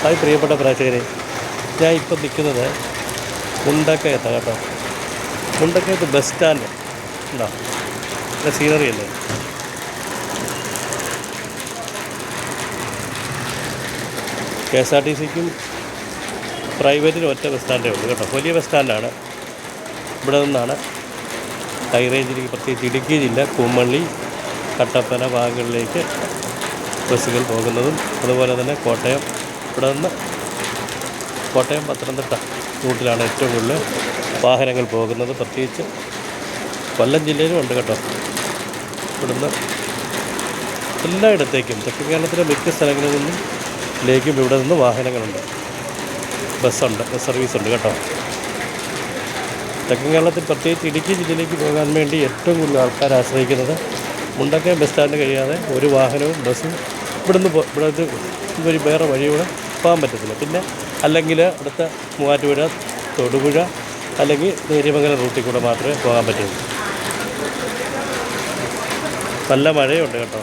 Hi പ്രിയപ്പെട്ട പ്രേക്ഷകരെ, ഞാൻ ഇപ്പം നിൽക്കുന്നത് മുണ്ടക്കയത്താണ് കേട്ടോ. മുണ്ടക്കയത്ത് ബസ് സ്റ്റാൻഡ് ഉണ്ടോ? നല്ല സീനറി അല്ലേ? KSRTCക്കും പ്രൈവറ്റിനും ഒറ്റ ബസ് സ്റ്റാൻഡേ ഉള്ളൂ കേട്ടോ. വലിയ ബസ് സ്റ്റാൻഡാണ്. ഇവിടെ നിന്നാണ് ഹൈ റേഞ്ചിലേക്ക്, പ്രത്യേകിച്ച് ഇടുക്കി ജില്ല കുമ്മള്ളി, കട്ടപ്പന ഭാഗങ്ങളിലേക്ക് ബസ്സുകൾ പോകുന്നതും, അതുപോലെ തന്നെ കോട്ടയം, ഇവിടെ നിന്ന് കോട്ടയം പത്തനംതിട്ട റൂട്ടിലാണ് ഏറ്റവും കൂടുതൽ വാഹനങ്ങൾ പോകുന്നത്. പ്രത്യേകിച്ച് കൊല്ലം ജില്ലയിലും ഉണ്ട് കേട്ടോ. ഇവിടുന്ന് എല്ലായിടത്തേക്കും തെക്കൻ കേരളത്തിലെ മിക്ക സ്ഥലങ്ങളിൽ നിന്നിലേക്കും ഇവിടെ നിന്ന് വാഹനങ്ങളുണ്ട്, ബസ്സുണ്ട്, ബസ് സർവീസുണ്ട് കേട്ടോ. തെക്കൻ കേരളത്തിൽ പ്രത്യേകിച്ച് ഇടുക്കി ജില്ലയിലേക്ക് പോകാൻ വേണ്ടി ഏറ്റവും കൂടുതൽ ആൾക്കാർ ആശ്രയിക്കുന്നത് മുണ്ടക്കയം ബസ് സ്റ്റാൻഡ് കഴിയാതെ ഒരു വാഹനവും ബസ്സും ഇവിടുത്തെ വേറെ വഴിയൂടെ പോകാൻ പറ്റത്തില്ല. പിന്നെ അല്ലെങ്കിൽ അടുത്ത മൂവാറ്റുപുഴ, തൊടുപുഴ അല്ലെങ്കിൽ നേര്യമംഗലം റൂട്ടിൽ കൂടെ മാത്രമേ പോകാൻ പറ്റുള്ളൂ. നല്ല മഴയുണ്ട് കേട്ടോ.